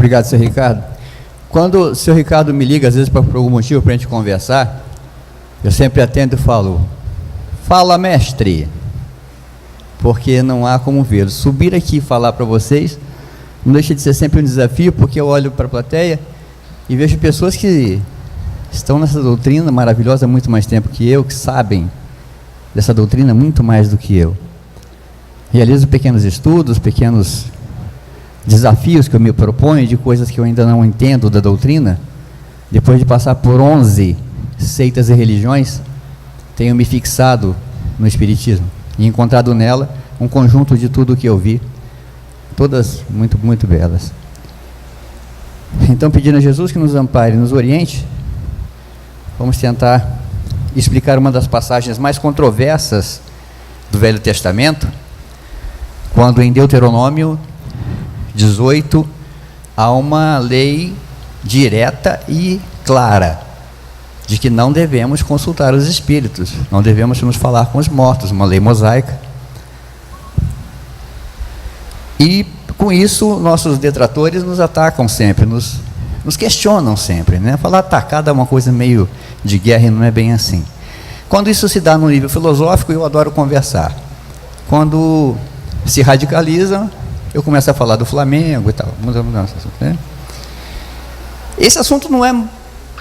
Obrigado, Sr. Ricardo. Quando o Sr. Ricardo me liga, às vezes por algum motivo para a gente conversar, eu sempre atendo e falo: fala, mestre, porque não há como vê-lo. Subir aqui e falar para vocês não deixa de ser sempre um desafio, porque eu olho para a plateia e vejo pessoas que estão nessa doutrina maravilhosa há muito mais tempo que eu, que sabem dessa doutrina muito mais do que eu. Realizo pequenos estudos, pequenos desafios que eu me proponho de coisas que eu ainda não entendo da doutrina. Depois de passar por 11 seitas e religiões, tenho me fixado no Espiritismo e encontrado nela um conjunto de tudo o que eu vi, todas muito, muito belas. Então, pedindo a Jesus que nos ampare e nos oriente, vamos tentar explicar uma das passagens mais controversas do Velho Testamento, quando em Deuteronômio 18 há uma lei direta e clara de que não devemos consultar os espíritos, não devemos nos falar com os mortos, uma lei mosaica. E com isso nossos detratores nos atacam sempre, nos questionam sempre, né? Falar atacado é uma coisa meio de guerra e não é bem assim. Quando isso se dá no nível filosófico, eu adoro conversar. Quando se radicalizam, eu começo a falar do Flamengo e tal. Né? Esse assunto não é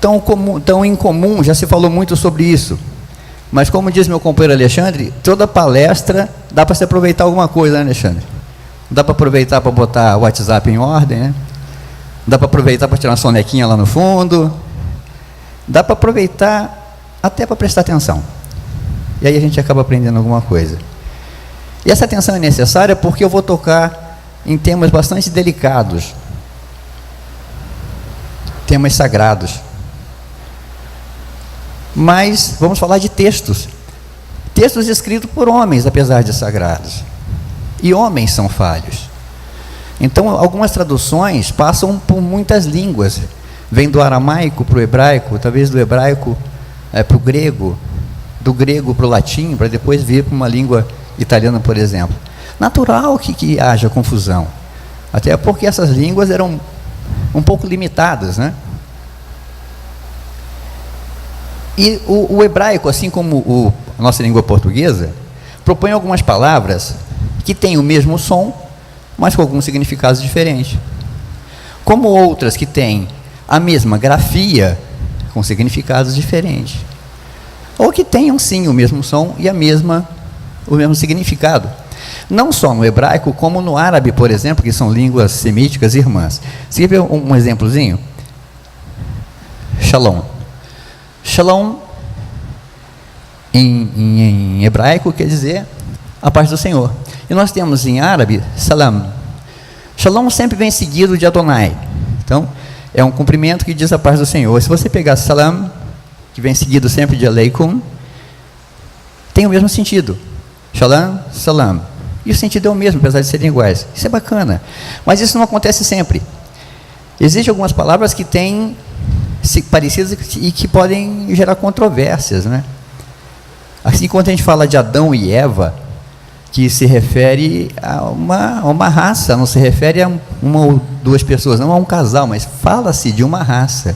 tão incomum, já se falou muito sobre isso. Mas como diz meu companheiro Alexandre, toda palestra dá para se aproveitar alguma coisa, né, Alexandre? Dá para aproveitar para botar o WhatsApp em ordem, né? Dá para aproveitar para tirar uma sonequinha lá no fundo. Dá para aproveitar até para prestar atenção. E aí a gente acaba aprendendo alguma coisa. E essa atenção é necessária porque eu vou tocar em temas bastante delicados, temas sagrados. Mas vamos falar de textos escritos por homens, apesar de sagrados. E homens são falhos. Então, algumas traduções passam por muitas línguas. Vem do aramaico para o hebraico, talvez do hebraico para o grego, do grego para o latim, para depois vir para uma língua italiana, por exemplo. Natural que haja confusão. Até porque essas línguas eram um pouco limitadas, né? E o hebraico, assim como a nossa língua portuguesa, propõe algumas palavras que têm o mesmo som, mas com alguns significados diferentes. Como outras que têm a mesma grafia, com significados diferentes. Ou que tenham, sim, o mesmo som e o mesmo significado. Não só no hebraico, como no árabe, por exemplo, que são línguas semíticas irmãs. Você quer ver um exemplozinho? Shalom. Shalom, em hebraico, quer dizer a paz do Senhor. E nós temos em árabe, salam. Shalom sempre vem seguido de Adonai. Então, é um cumprimento que diz a paz do Senhor. Se você pegar salam, que vem seguido sempre de aleikum, tem o mesmo sentido. Shalom, salam. E o sentido é o mesmo, apesar de serem iguais. Isso é bacana. Mas isso não acontece sempre. Existem algumas palavras que têm parecidas e que podem gerar controvérsias, né? Assim, quando a gente fala de Adão e Eva, que se refere a uma raça, não se refere a uma ou duas pessoas, não a um casal, mas fala-se de uma raça.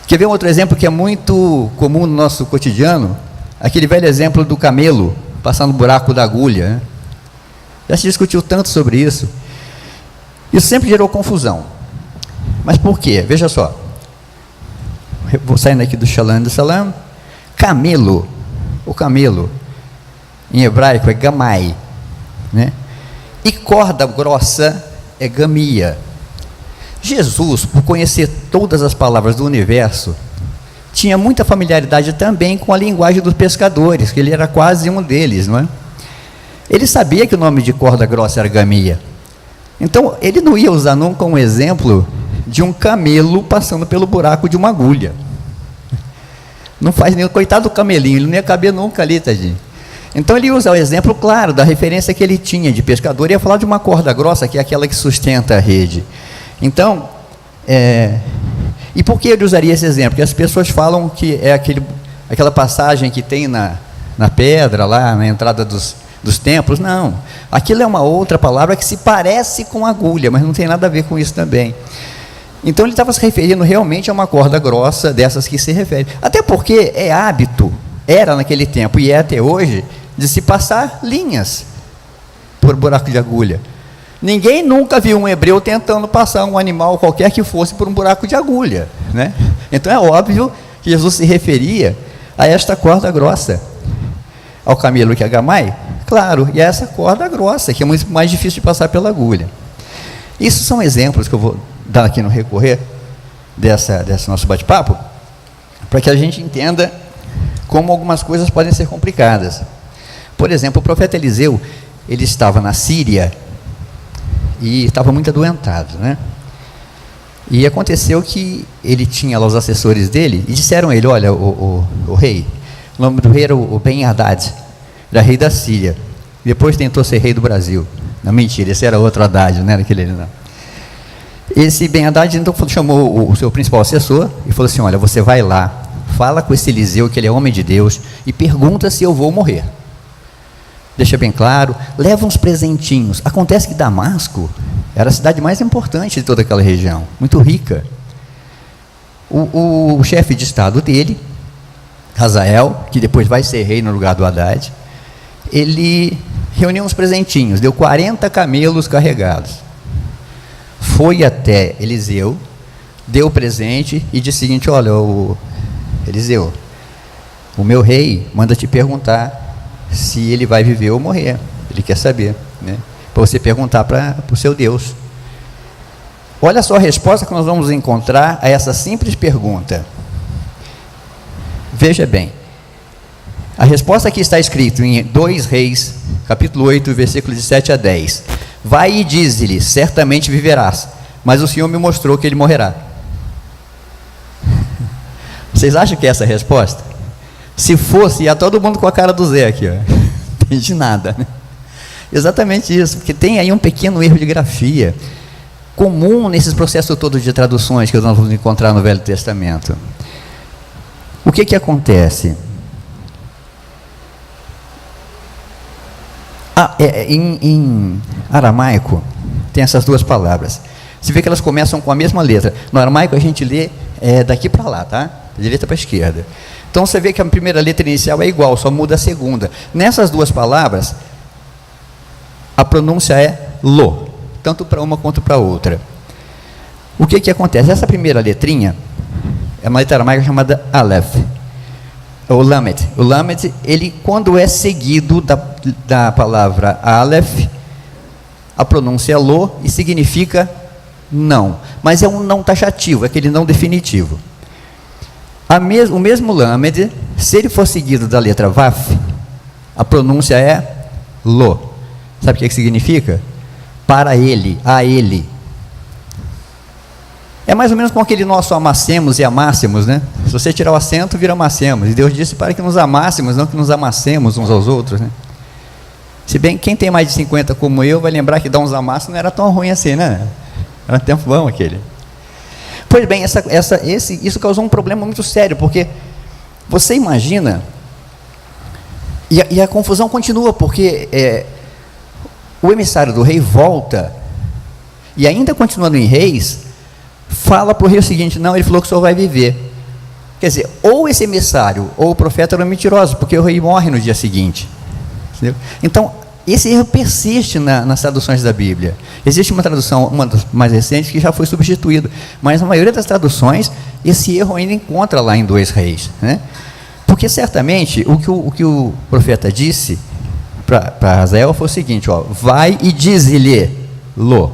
Quer ver um outro exemplo que é muito comum no nosso cotidiano? Aquele velho exemplo do camelo passando no buraco da agulha, né? Já se discutiu tanto sobre isso. Isso sempre gerou confusão. Mas por quê? Veja só. Vou saindo aqui do Shalom do Salam. Camelo. O camelo, em hebraico, é gamai, né? E corda grossa é gamia. Jesus, por conhecer todas as palavras do universo, tinha muita familiaridade também com a linguagem dos pescadores, que ele era quase um deles, não é? Ele sabia que o nome de corda grossa era gamia. Então, ele não ia usar nunca um exemplo de um camelo passando pelo buraco de uma agulha. Não faz nenhum, coitado do camelinho, ele não ia caber nunca ali, tadinho. Então ele ia usar o exemplo claro da referência que ele tinha de pescador, ia falar de uma corda grossa, que é aquela que sustenta a rede. Então, e por que ele usaria esse exemplo? Porque as pessoas falam que é aquela passagem que tem na pedra, lá na entrada dos templos, não. Aquilo é uma outra palavra que se parece com agulha, mas não tem nada a ver com isso também. Então ele estava se referindo realmente a uma corda grossa dessas que se refere. Até porque é hábito, era naquele tempo e é até hoje, de se passar linhas por buraco de agulha. Ninguém nunca viu um hebreu tentando passar um animal qualquer que fosse por um buraco de agulha, né? Então é óbvio que Jesus se referia a esta corda grossa. Ao camelo que é gamai, claro, e a essa corda grossa, que é muito mais difícil de passar pela agulha. Isso são exemplos que eu vou dar aqui no recorrer desse nosso bate-papo, para que a gente entenda como algumas coisas podem ser complicadas. Por exemplo, o profeta Eliseu, ele estava na Síria e estava muito adoentado, né? E aconteceu que ele tinha lá os assessores dele e disseram a ele: olha, o rei, o nome do rei era o Ben-Hadad, era rei da Síria, depois tentou ser rei do Brasil. Não, mentira, esse era outro Haddad, não era aquele ali não. Esse Ben-Hadad então chamou o seu principal assessor e falou assim: olha, você vai lá, fala com esse Eliseu, que ele é homem de Deus, e pergunta se eu vou morrer. Deixa bem claro, leva uns presentinhos. Acontece que Damasco era a cidade mais importante de toda aquela região, muito rica. O chefe de estado dele, Hazael, que depois vai ser rei no lugar do Haddad, ele reuniu uns presentinhos, deu 40 camelos carregados. Foi até Eliseu, deu o presente e disse o seguinte: olha, Eliseu, o meu rei manda te perguntar se ele vai viver ou morrer. Ele quer saber, né? Para você perguntar para o seu Deus. Olha só a resposta que nós vamos encontrar a essa simples pergunta. Veja bem, a resposta que está escrito em 2 Reis, capítulo 8, versículos de 7 a 10. Vai e dize-lhe, certamente viverás, mas o Senhor me mostrou que ele morrerá. Vocês acham que é essa a resposta? Se fosse, ia todo mundo com a cara do Zé aqui, ó. Não entendi nada, né? Exatamente isso, porque tem aí um pequeno erro de grafia, comum nesses processos todos de traduções que nós vamos encontrar no Velho Testamento. O que acontece? Em aramaico, tem essas duas palavras. Você vê que elas começam com a mesma letra. No aramaico a gente lê daqui para lá, tá? De direita para a esquerda. Então você vê que a primeira letra inicial é igual, só muda a segunda. Nessas duas palavras, a pronúncia é lo, tanto para uma quanto para outra. O que acontece? Essa primeira letrinha é uma letra aramaica chamada Aleph, ou Lamed. O Lamed, ele, quando é seguido da palavra Aleph, a pronúncia é lo e significa não, mas é um não taxativo, é aquele não definitivo. O mesmo Lamed, se ele for seguido da letra Vaf, a pronúncia é lo. Sabe o que significa? Para ele, a ele. É mais ou menos com aquele nosso amassemos e amássemos, né? Se você tirar o acento, vira amassemos. E Deus disse para que nos amássemos, não que nos amassemos uns aos outros, né? Se bem que quem tem mais de 50 como eu, vai lembrar que dar uns amassos não era tão ruim assim, né? Era um tempo bom aquele. Pois bem, isso causou um problema muito sério, porque você imagina, e a confusão continua, porque o emissário do rei volta, e ainda continuando em Reis, fala para o rei o seguinte: não, ele falou que o senhor vai viver. Quer dizer, ou esse emissário, ou o profeta eram mentirosos, porque o rei morre no dia seguinte. Entendeu? Então, esse erro persiste nas traduções da Bíblia. Existe uma tradução, uma das mais recentes, que já foi substituída, mas na maioria das traduções, esse erro ainda encontra lá em 2 Reis, né? Porque certamente, o que o profeta disse para Hazael foi o seguinte: ó, vai e dize-lhe, lo,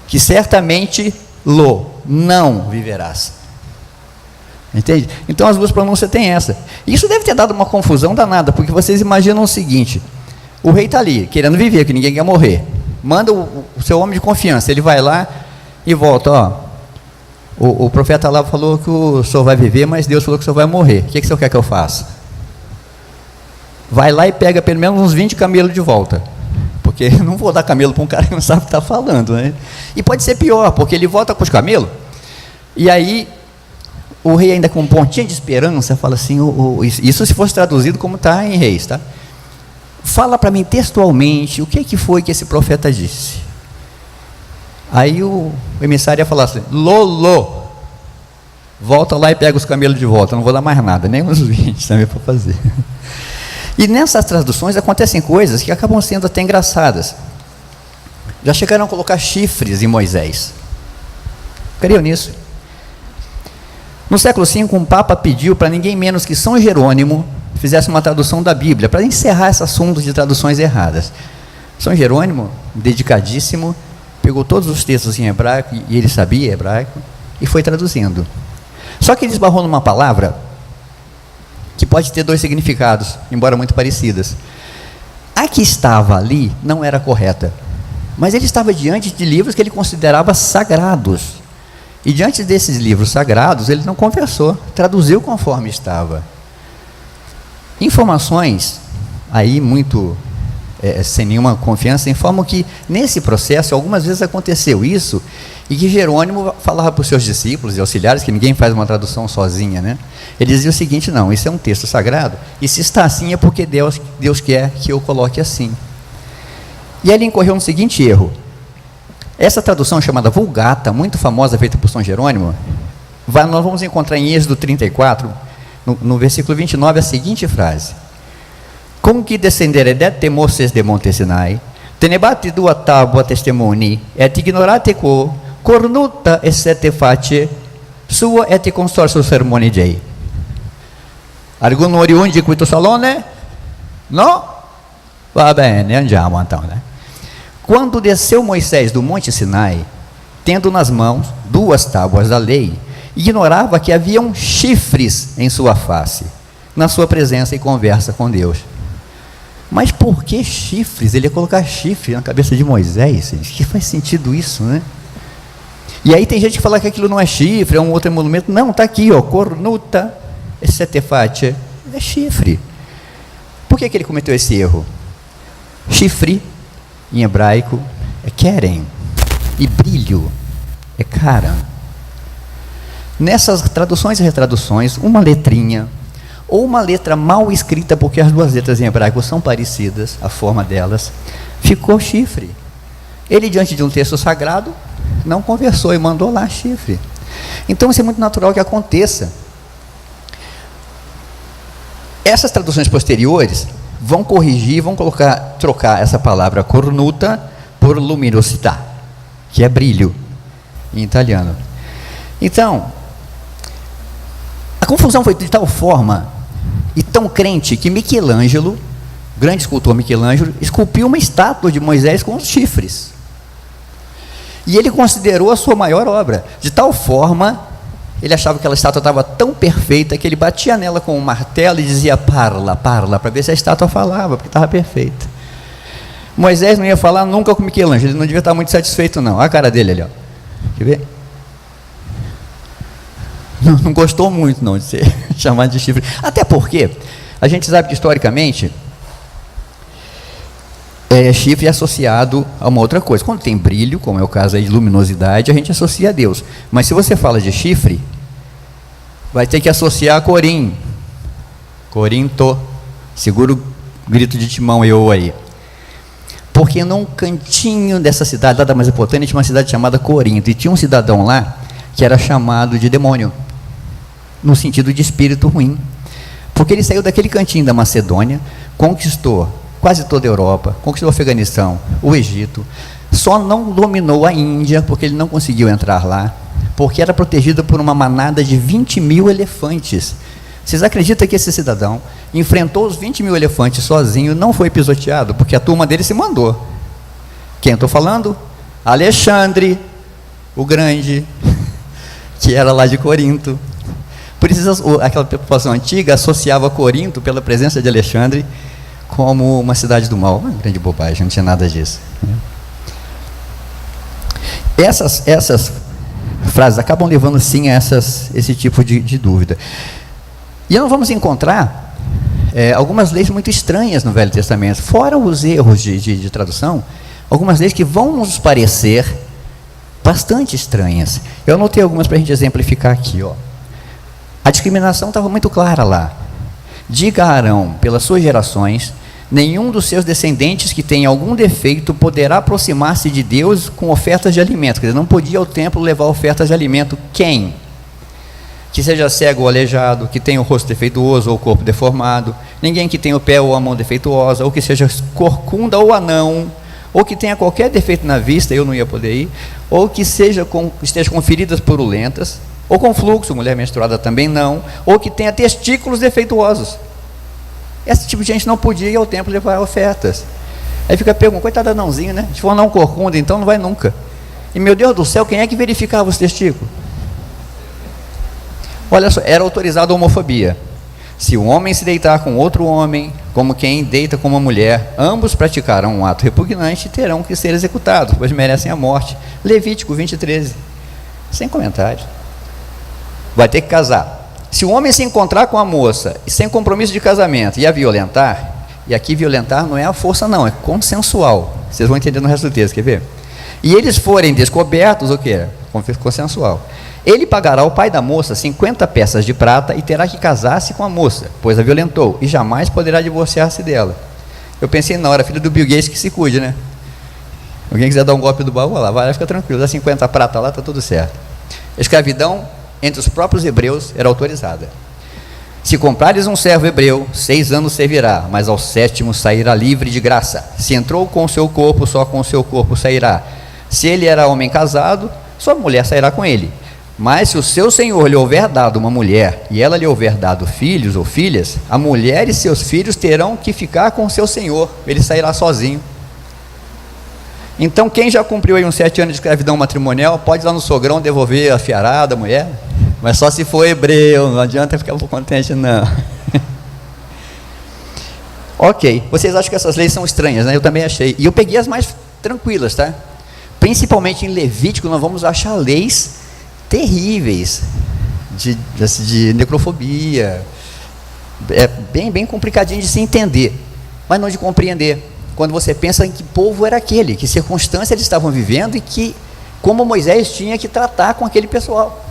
que certamente lo, não viverás. Entende? Então as duas pronúncias têm essa. Isso deve ter dado uma confusão danada, porque vocês imaginam o seguinte: o rei está ali, querendo viver, que ninguém quer morrer. Manda o seu homem de confiança, ele vai lá e volta, ó. O profeta lá falou que o senhor vai viver, mas Deus falou que o senhor vai morrer. O que o senhor quer que eu faça? Vai lá e pega pelo menos uns 20 camelos de volta. Porque não vou dar camelo para um cara que não sabe o que está falando, né? E pode ser pior, porque ele volta com os camelos, e aí o rei, ainda com um pontinho de esperança, fala assim, isso se fosse traduzido como está em Reis, tá? fala para mim textualmente o que foi que esse profeta disse. Aí o emissário ia falar assim: Lolo, volta lá e pega os camelos de volta, não vou dar mais nada, nem uns 20 também para fazer. E nessas traduções acontecem coisas que acabam sendo até engraçadas. Já chegaram a colocar chifres em Moisés. Creiam nisso? No século V, um papa pediu para ninguém menos que São Jerônimo fizesse uma tradução da Bíblia, para encerrar esse assunto de traduções erradas. São Jerônimo, dedicadíssimo, pegou todos os textos em hebraico, e ele sabia hebraico, e foi traduzindo. Só que ele esbarrou numa palavra que pode ter dois significados, embora muito parecidas. A que estava ali não era correta, mas ele estava diante de livros que ele considerava sagrados. E diante desses livros sagrados, ele não conversou, traduziu conforme estava. Informações, aí muito sem nenhuma confiança, informam que nesse processo, algumas vezes aconteceu isso, e que Jerônimo falava para os seus discípulos e auxiliares, que ninguém faz uma tradução sozinha, né? Ele dizia o seguinte: não, isso é um texto sagrado, e se está assim é porque Deus quer que eu coloque assim. E aí ele incorreu no seguinte erro. Essa tradução chamada Vulgata, muito famosa, feita por São Jerônimo, nós vamos encontrar em Êxodo 34, no versículo 29, a seguinte frase: com que descenderete Moses de Monte Sinai, tenebate dua tábua testimoni, et ignorate quo, cornuta essete face, sua et consorcio sermonigei. Algum oriundi questo salone? No? Va bene, andiamo então, né? Quando desceu Moisés do Monte Sinai, tendo nas mãos 2 tábuas da lei, ignorava que haviam chifres em sua face, na sua presença e conversa com Deus. Mas por que chifres? Ele ia colocar chifre na cabeça de Moisés, gente. Que faz sentido isso, né? E aí tem gente que fala que aquilo não é chifre, é um outro emolumento. Não, está aqui, ó, cornuta, setefate, é chifre. Por que ele cometeu esse erro? Chifre, em hebraico, é keren, e brilho é karan. Nessas traduções e retraduções, uma letrinha, ou uma letra mal escrita, porque as duas letras em hebraico são parecidas, a forma delas, ficou chifre. Ele, diante de um texto sagrado, não conversou e mandou lá chifre. Então isso é muito natural que aconteça. Essas traduções posteriores vão corrigir, vão trocar essa palavra cornuta por luminosità, que é brilho em italiano. Então, a confusão foi de tal forma e tão crente que Michelangelo, grande escultor Michelangelo, esculpiu uma estátua de Moisés com os chifres. E ele considerou a sua maior obra. De tal forma, ele achava que aquela estátua estava tão perfeita que ele batia nela com um martelo e dizia parla, parla, para ver se a estátua falava, porque estava perfeita. Moisés não ia falar nunca com Michelangelo, ele não devia estar muito satisfeito não. Olha a cara dele ali, ó. Quer ver? Não gostou muito não de ser chamado de chifre. Até porque a gente sabe que historicamente chifre é associado a uma outra coisa. Quando tem brilho, como é o caso aí de luminosidade, a gente associa a Deus. Mas se você fala de chifre, vai ter que associar a Corim. Corinto. Segura o grito de Timão eu aí. Porque num cantinho dessa cidade, lá da Mesopotâmia, tinha uma cidade chamada Corinto. E tinha um cidadão lá que era chamado de demônio, no sentido de espírito ruim. Porque ele saiu daquele cantinho da Macedônia, conquistou quase toda a Europa, conquistou o Afeganistão, o Egito, só não dominou a Índia, porque ele não conseguiu entrar lá, porque era protegido por uma manada de 20.000 elefantes. Vocês acreditam que esse cidadão enfrentou os 20.000 elefantes sozinho, não foi pisoteado, porque a turma dele se mandou? Quem eu estou falando? Alexandre, o Grande, que era lá de Corinto. Por isso aquela população antiga associava Corinto, pela presença de Alexandre, como uma cidade do mal. Uma grande bobagem, não tinha nada disso. Essas frases acabam levando sim a esse tipo de dúvida. E nós vamos encontrar algumas leis muito estranhas no Velho Testamento, fora os erros de tradução, algumas leis que vão nos parecer bastante estranhas. Eu anotei algumas para a gente exemplificar aqui, ó. A discriminação estava muito clara lá. Diga a Arão, pelas suas gerações, nenhum dos seus descendentes que tenha algum defeito poderá aproximar-se de Deus com ofertas de alimento. Quer dizer, não podia ao templo levar ofertas de alimento. Quem? Que seja cego ou aleijado, que tenha o rosto defeituoso ou o corpo deformado, ninguém que tenha o pé ou a mão defeituosa, ou que seja corcunda ou anão, ou que tenha qualquer defeito na vista, eu não ia poder ir, ou que esteja com feridas purulentas, ou com fluxo, mulher menstruada também não, ou que tenha testículos defeituosos. Esse tipo de gente não podia ir ao templo levar ofertas. Aí fica a pergunta, coitado anãozinho, né? Se for não corcunda, então não vai nunca. E meu Deus do céu, quem é que verificava os testículos? Olha só, era autorizada a homofobia. Se um homem se deitar com outro homem, como quem deita com uma mulher, ambos praticarão um ato repugnante e terão que ser executados, pois merecem a morte. Levítico 20:13. Sem comentário. Vai ter que casar. Se o homem se encontrar com a moça e sem compromisso de casamento e a violentar, e aqui violentar não é a força não, é consensual. Vocês vão entender no resto do texto, quer ver? E eles forem descobertos, o que? Consensual. Ele pagará ao pai da moça 50 peças de prata e terá que casar-se com a moça, pois a violentou, e jamais poderá divorciar-se dela. Eu pensei na hora, filho do Bill Gates, que se cuide, né? Alguém quiser dar um golpe do baú, lá, vai, fica tranquilo, dá 50 prata lá, está tudo certo. A escravidão entre os próprios hebreus era autorizada. Se comprares um servo hebreu, 6 anos servirá, mas ao 7º sairá livre de graça. Se entrou com o seu corpo, só com o seu corpo sairá. Se ele era homem casado, sua mulher sairá com ele. Mas se o seu senhor lhe houver dado uma mulher, e ela lhe houver dado filhos ou filhas, a mulher e seus filhos terão que ficar com o seu senhor, ele sairá sozinho. Então quem já cumpriu aí uns 7 anos de escravidão matrimonial, pode ir lá no sogrão devolver a fiarada, a mulher, mas só se for hebreu, não adianta ficar contente não. Ok, vocês acham que essas leis são estranhas, né? Eu também achei, e eu peguei as mais tranquilas, tá? Principalmente em Levítico nós vamos achar leis terríveis de necrofobia, é bem complicadinho de se entender, mas não de compreender, quando você pensa em que povo era aquele, que circunstância eles estavam vivendo e que, como Moisés tinha que tratar com aquele pessoal,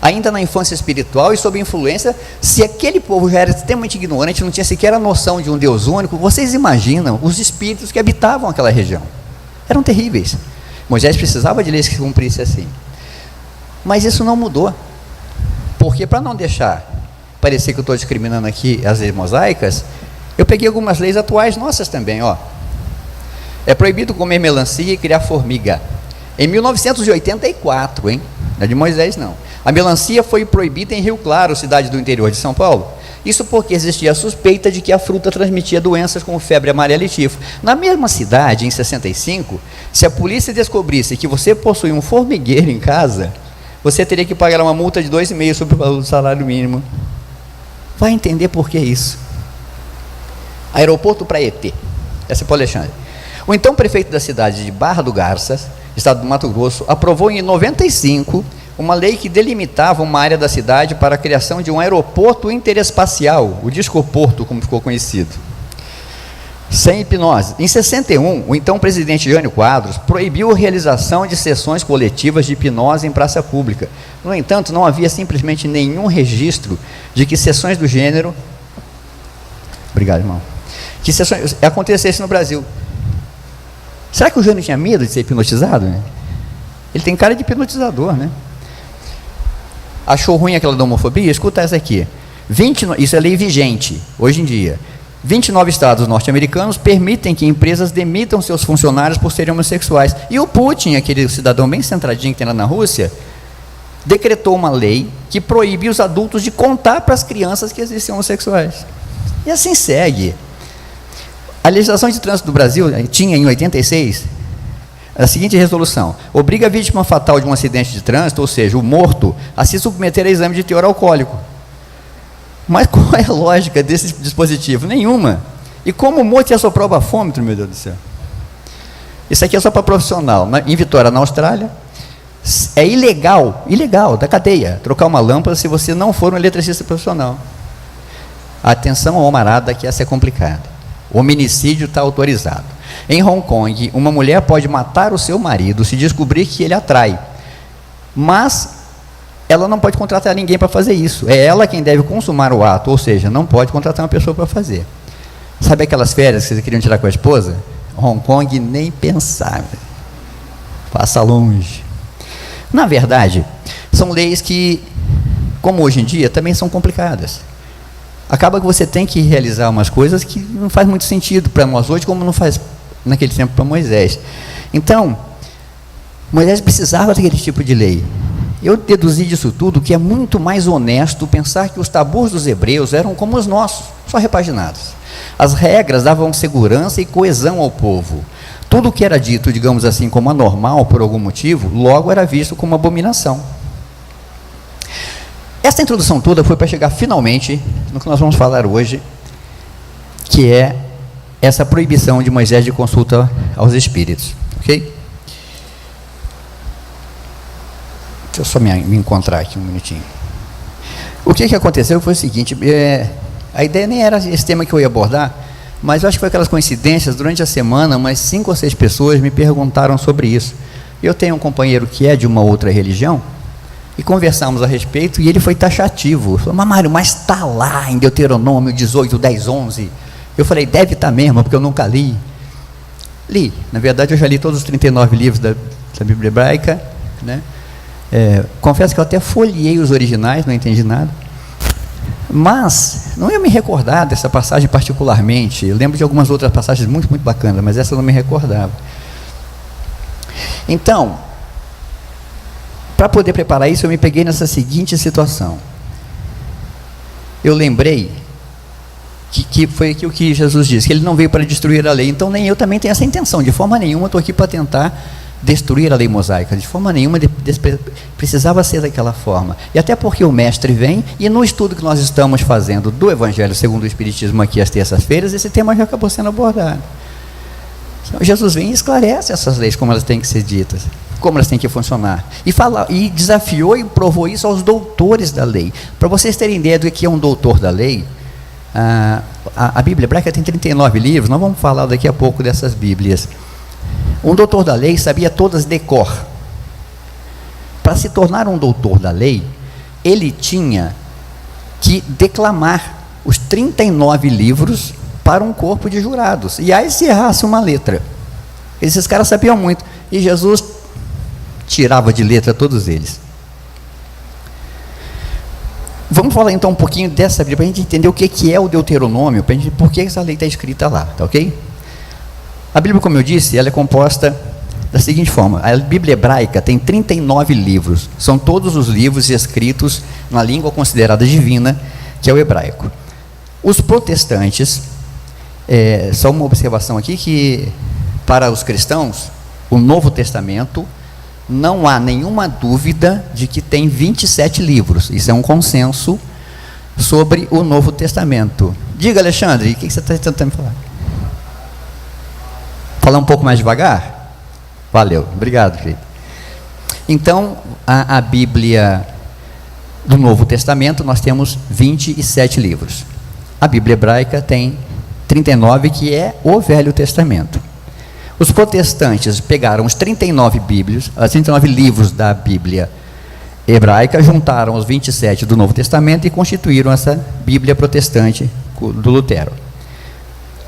ainda na infância espiritual e sob influência. Se aquele povo já era extremamente ignorante, não tinha sequer a noção de um Deus único, vocês imaginam os espíritos que habitavam aquela região, eram terríveis. Moisés precisava de leis que cumprissem assim. Mas isso não mudou, porque para não deixar parecer que eu estou discriminando aqui as leis mosaicas, eu peguei algumas leis atuais nossas também, ó. É proibido comer melancia e criar formiga. Em 1984, hein? Não é de Moisés, não. A melancia foi proibida em Rio Claro, cidade do interior de São Paulo. Isso porque existia a suspeita de que a fruta transmitia doenças como febre amarela e tifo. Na mesma cidade, em 65, se a polícia descobrisse que você possui um formigueiro em casa, você teria que pagar uma multa de 2,5 sobre o valor do salário mínimo. Vai entender por que isso. Aeroporto Praetê, essa é para o Alexandre. O então prefeito da cidade de Barra do Garças, estado do Mato Grosso, aprovou em 95 uma lei que delimitava uma área da cidade para a criação de um aeroporto interespacial, o Discoporto, como ficou conhecido, sem hipnose. Em 61, o então presidente Jânio Quadros proibiu a realização de sessões coletivas de hipnose em praça pública. No entanto, não havia simplesmente nenhum registro de que sessões do gênero, obrigado, irmão, que sessões acontecessem no Brasil. Será que o Jânio tinha medo de ser hipnotizado, né? Ele tem cara de hipnotizador, né? Achou ruim aquela da homofobia? Escuta essa aqui. Isso é lei vigente, hoje em dia. 29 estados norte-americanos permitem que empresas demitam seus funcionários por serem homossexuais. E o Putin, aquele cidadão bem centradinho que tem lá na Rússia, decretou uma lei que proíbe os adultos de contar para as crianças que existem homossexuais. E assim segue. A legislação de trânsito do Brasil tinha, em 86, a seguinte resolução: obriga a vítima fatal de um acidente de trânsito, ou seja, o morto, a se submeter a exame de teor alcoólico. Mas qual é a lógica desse dispositivo? Nenhuma. E como o morto ia soprar o bafômetro, meu Deus do céu? Isso aqui é só para profissional. Em Vitória, na Austrália, é ilegal, da cadeia, trocar uma lâmpada se você não for um eletricista profissional. Atenção, almarada, que essa é complicada. O hominicídio está autorizado. Em Hong Kong, uma mulher pode matar o seu marido se descobrir que ele atrai, mas ela não pode contratar ninguém para fazer isso. É ela quem deve consumar o ato, ou seja, não pode contratar uma pessoa para fazer. Sabe aquelas férias que vocês queriam tirar com a esposa? Hong Kong, nem pensar. Passa longe. Na verdade, são leis que, como hoje em dia, também são complicadas. Acaba que você tem que realizar umas coisas que não faz muito sentido para nós hoje, como não faz naquele tempo para Moisés. Então, Moisés precisava daquele tipo de lei. Eu deduzi disso tudo que é muito mais honesto pensar que os tabus dos hebreus eram como os nossos, só repaginados. As regras davam segurança e coesão ao povo. Tudo que era dito, digamos assim, como anormal por algum motivo, logo era visto como abominação. Essa introdução toda foi para chegar finalmente no que nós vamos falar hoje, que é essa proibição de Moisés de consulta aos espíritos. Ok? Deixa eu só me encontrar aqui um minutinho. O que aconteceu foi o seguinte, a ideia nem era esse tema que eu ia abordar, mas eu acho que foi aquelas coincidências, durante a semana, umas 5 ou 6 pessoas me perguntaram sobre isso. Eu tenho um companheiro que é de uma outra religião, e conversamos a respeito, e ele foi taxativo. Falou, mas Mário, mas está lá em Deuteronômio 18, 10, 11. Eu falei, deve estar mesmo, porque eu nunca li. Li, na verdade eu já li todos os 39 livros da Bíblia hebraica, né? Confesso que eu até folhei os originais, não entendi nada. Mas não ia me recordar dessa passagem particularmente. Eu lembro de algumas outras passagens muito, muito bacanas, mas essa eu não me recordava. Então, para poder preparar isso, eu me peguei nessa seguinte situação. Eu lembrei que foi aquilo que Jesus disse, que ele não veio para destruir a lei. Então nem eu também tenho essa intenção. De forma nenhuma estou aqui para tentar destruir a lei mosaica. De forma nenhuma precisava ser daquela forma. E até porque o mestre vem, e no estudo que nós estamos fazendo do Evangelho segundo o Espiritismo aqui às terças-feiras, esse tema já acabou sendo abordado. Então, Jesus vem e esclarece essas leis, como elas têm que ser ditas, como elas têm que funcionar. E desafiou e provou isso aos doutores da lei. Para vocês terem ideia do que é um doutor da lei, a Bíblia hebraica tem 39 livros, nós vamos falar daqui a pouco dessas Bíblias. Um doutor da lei sabia todas de cor. Para se tornar um doutor da lei, ele tinha que declamar os 39 livros para um corpo de jurados. E aí se errasse uma letra. Esses caras sabiam muito. E Jesus tirava de letra todos eles. Vamos falar então um pouquinho dessa Bíblia, para a gente entender o que é o Deuteronômio, para a gente, por que essa lei está escrita lá, tá ok? A Bíblia, como eu disse, ela é composta da seguinte forma. A Bíblia hebraica tem 39 livros. São todos os livros escritos na língua considerada divina, que é o hebraico. Os protestantes, só uma observação aqui, que para os cristãos, o Novo Testamento, não há nenhuma dúvida de que tem 27 livros. Isso é um consenso sobre o Novo Testamento. Diga, Alexandre, o que você está tentando falar? Falar um pouco mais devagar? Valeu, obrigado, filho. Então, a Bíblia do Novo Testamento, nós temos 27 livros. A Bíblia hebraica tem 39, que é o Velho Testamento. Os protestantes pegaram os 39 livros da Bíblia hebraica, juntaram os 27 do Novo Testamento e constituíram essa Bíblia protestante do Lutero.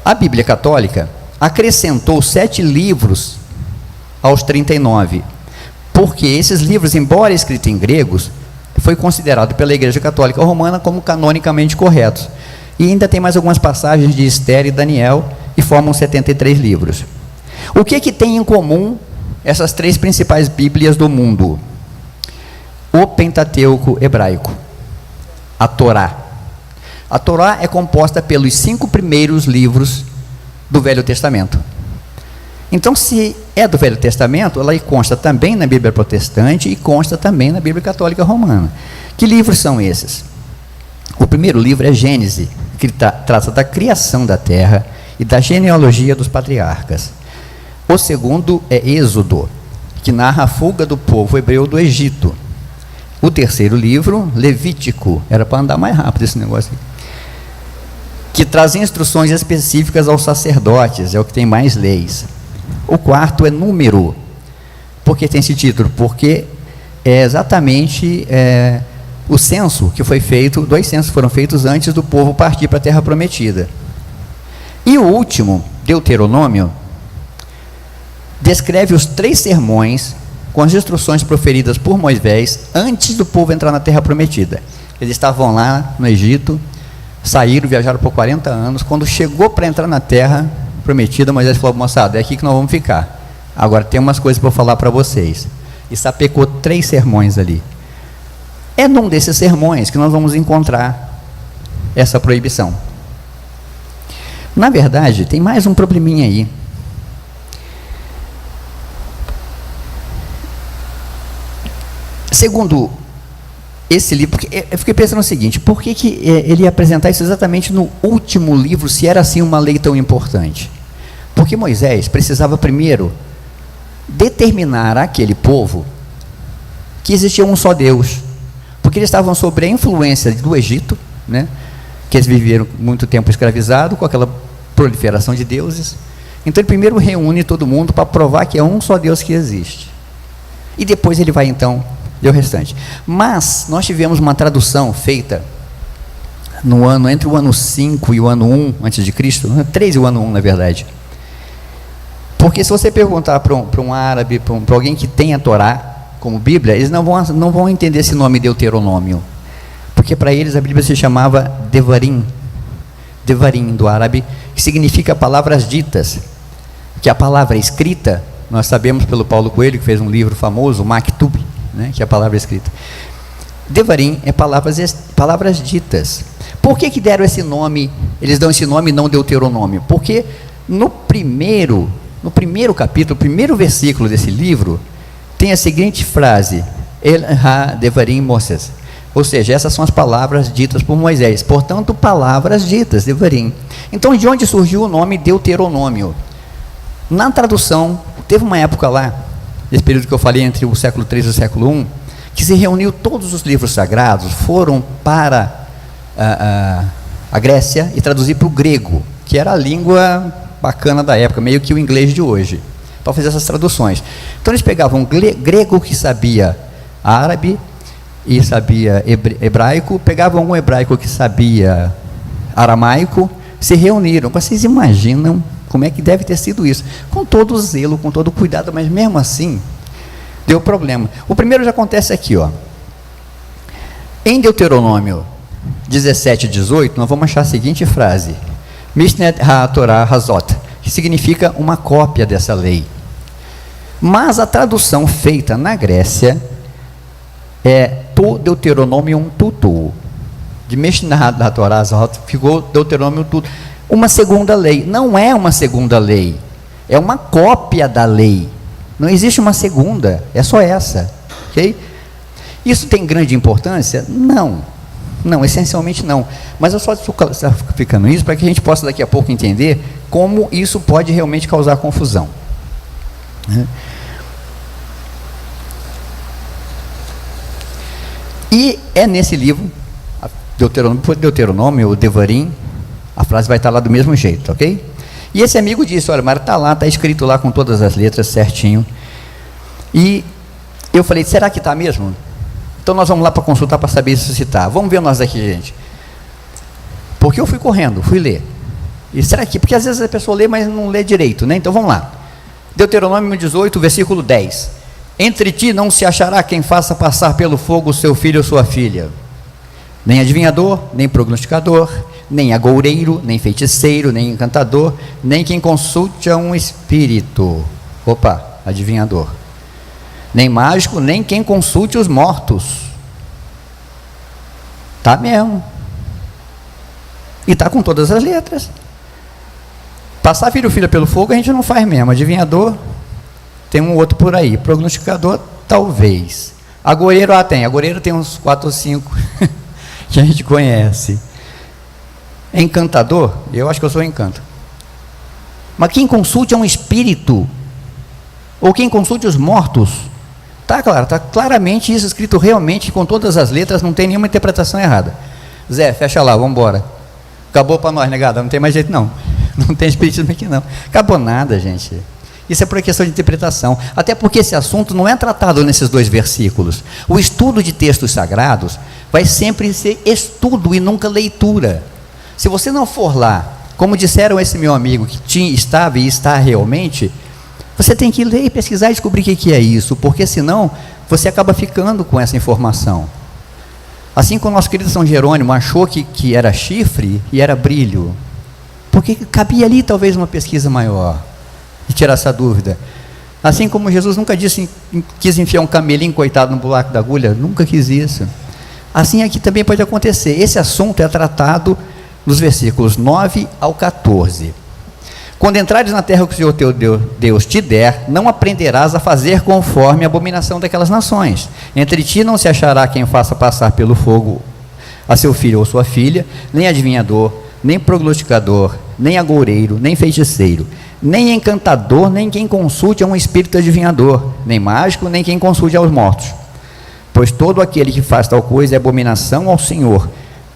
A Bíblia católica acrescentou 7 livros aos 39, porque esses livros, embora escritos em gregos, foi considerado pela Igreja Católica Romana como canonicamente corretos. E ainda tem mais algumas passagens de Esther e Daniel, e formam 73 livros. O que tem em comum essas 3 principais Bíblias do mundo? O Pentateuco hebraico, a Torá. A Torá é composta pelos 5 primeiros livros do Velho Testamento. Então, se é do Velho Testamento, ela consta também na Bíblia protestante e consta também na Bíblia católica romana. Que livros são esses? O primeiro livro é Gênesis, que trata da criação da terra e da genealogia dos patriarcas. O segundo é Êxodo, que narra a fuga do povo hebreu do Egito. O terceiro livro, Levítico, era para andar mais rápido esse negócio aqui, que traz instruções específicas aos sacerdotes, é o que tem mais leis. O quarto é Número. Por que tem esse título? Porque é exatamente o censo que foi feito, 2 censos foram feitos antes do povo partir para a Terra Prometida. E o último, Deuteronômio, descreve os 3 sermões com as instruções proferidas por Moisés antes do povo entrar na terra prometida. Eles estavam lá no Egito, saíram, viajaram por 40 anos. Quando chegou para entrar na terra prometida, Moisés falou: moçada, é aqui que nós vamos ficar. Agora tem umas coisas para eu falar para vocês. E sapecou 3 sermões ali. É num desses sermões que nós vamos encontrar essa proibição. Na verdade, tem mais um probleminha aí. Segundo esse livro, porque eu fiquei pensando o seguinte: por que ele ia apresentar isso exatamente no último livro, se era assim uma lei tão importante? Porque Moisés precisava primeiro determinar àquele povo que existia um só Deus, porque eles estavam sob a influência do Egito, né? Que eles viveram muito tempo escravizados, com aquela proliferação de deuses. Então ele primeiro reúne todo mundo para provar que é um só Deus que existe, e depois ele vai então o restante. Mas nós tivemos uma tradução feita no ano, entre o ano 5 e o ano 1 antes de Cristo, 3 e o ano 1 na verdade, porque se você perguntar para um árabe, para alguém que tem a Torá como Bíblia, eles não vão entender esse nome Deuteronômio, porque para eles a Bíblia se chamava Devarim, do árabe, que significa palavras ditas, que a palavra escrita, nós sabemos pelo Paulo Coelho, que fez um livro famoso, Maktub, né, que é a palavra escrita. Devarim é palavras ditas. Por que deram esse nome? Eles dão esse nome e não Deuteronômio? Porque no primeiro capítulo, o primeiro versículo desse livro, tem a seguinte frase: El ha Devarim Moses. Ou seja, essas são as palavras ditas por Moisés. Portanto, palavras ditas, Devarim. Então, de onde surgiu o nome Deuteronômio? Na tradução, teve uma época lá, nesse período que eu falei, entre o século 3 e o século 1, que se reuniu todos os livros sagrados, foram para a Grécia e traduzir para o grego, que era a língua bacana da época, meio que o inglês de hoje, para fazer essas traduções. Então eles pegavam grego que sabia árabe e sabia hebraico, pegavam um hebraico que sabia aramaico, se reuniram. Vocês imaginam como é que deve ter sido isso? Com todo o zelo, com todo o cuidado, mas mesmo assim, deu problema. O primeiro já acontece aqui, ó. Em Deuteronômio 17, 18, nós vamos achar a seguinte frase: Mishnet ha-Torah Hazot, que significa uma cópia dessa lei. Mas a tradução feita na Grécia é Tu Deuteronômio Tutu. De Mishnah ha-Torah Hazot ficou Deuteronômio Tutu. Uma segunda lei. Não é uma segunda lei, é uma cópia da lei. Não existe uma segunda, é só essa, ok? Isso tem grande importância? Não, essencialmente não. Mas eu só estou ficando isso para que a gente possa daqui a pouco entender como isso pode realmente causar confusão, né? E é nesse livro, Deuteronômio, ou Devarim, a frase vai estar lá do mesmo jeito, ok? E esse amigo disse: olha, mas está lá, está escrito lá com todas as letras certinho. E eu falei: será que está mesmo? Então nós vamos lá para consultar para saber se está. Vamos ver nós aqui, gente. Porque eu fui correndo, fui ler. E será que? Porque às vezes a pessoa lê, mas não lê direito, né? Então vamos lá. Deuteronômio 18, versículo 10. Entre ti não se achará quem faça passar pelo fogo o seu filho ou sua filha, nem adivinhador, nem prognosticador, nem agoureiro, nem feiticeiro, nem encantador, nem quem consulte a um espírito. Opa, adivinhador. Nem mágico, nem quem consulte os mortos. Tá mesmo. E tá com todas as letras. Passar filho ou filha pelo fogo a gente não faz mesmo. Adivinhador, tem um outro por aí. Prognosticador, talvez. Agoureiro, tem. Agoureiro tem uns 4 ou 5 que a gente conhece. Encantador, eu acho que eu sou encanto. Mas quem consulte é um espírito, ou quem consulte os mortos, está claro, está claramente isso escrito realmente, com todas as letras, não tem nenhuma interpretação errada. Zé, fecha lá, vamos embora. Acabou para nós, negada, não tem mais jeito não. Não tem espiritismo aqui não. Acabou nada, gente. Isso é por questão de interpretação, até porque esse assunto não é tratado nesses 2 versículos. O estudo de textos sagrados vai sempre ser estudo e nunca leitura. Se você não for lá como disseram esse meu amigo que estava e está realmente, você tem que ler e pesquisar e descobrir o que é isso, porque senão você acaba ficando com essa informação. Assim como o nosso querido São Jerônimo achou que era chifre e era brilho, porque cabia ali talvez uma pesquisa maior e tirar essa dúvida. Assim como Jesus nunca quis enfiar um camelinho coitado no buraco da agulha, nunca quis isso. Assim aqui também pode acontecer. Esse assunto é tratado nos versículos 9 ao 14. Quando entrares na terra que o Senhor teu Deus te der, não aprenderás a fazer conforme a abominação daquelas nações. Entre ti não se achará quem faça passar pelo fogo a seu filho ou sua filha, nem adivinhador, nem prognosticador, nem agoureiro, nem feiticeiro, nem encantador, nem quem consulte a um espírito adivinhador, nem mágico, nem quem consulte aos mortos. Pois todo aquele que faz tal coisa é abominação ao Senhor,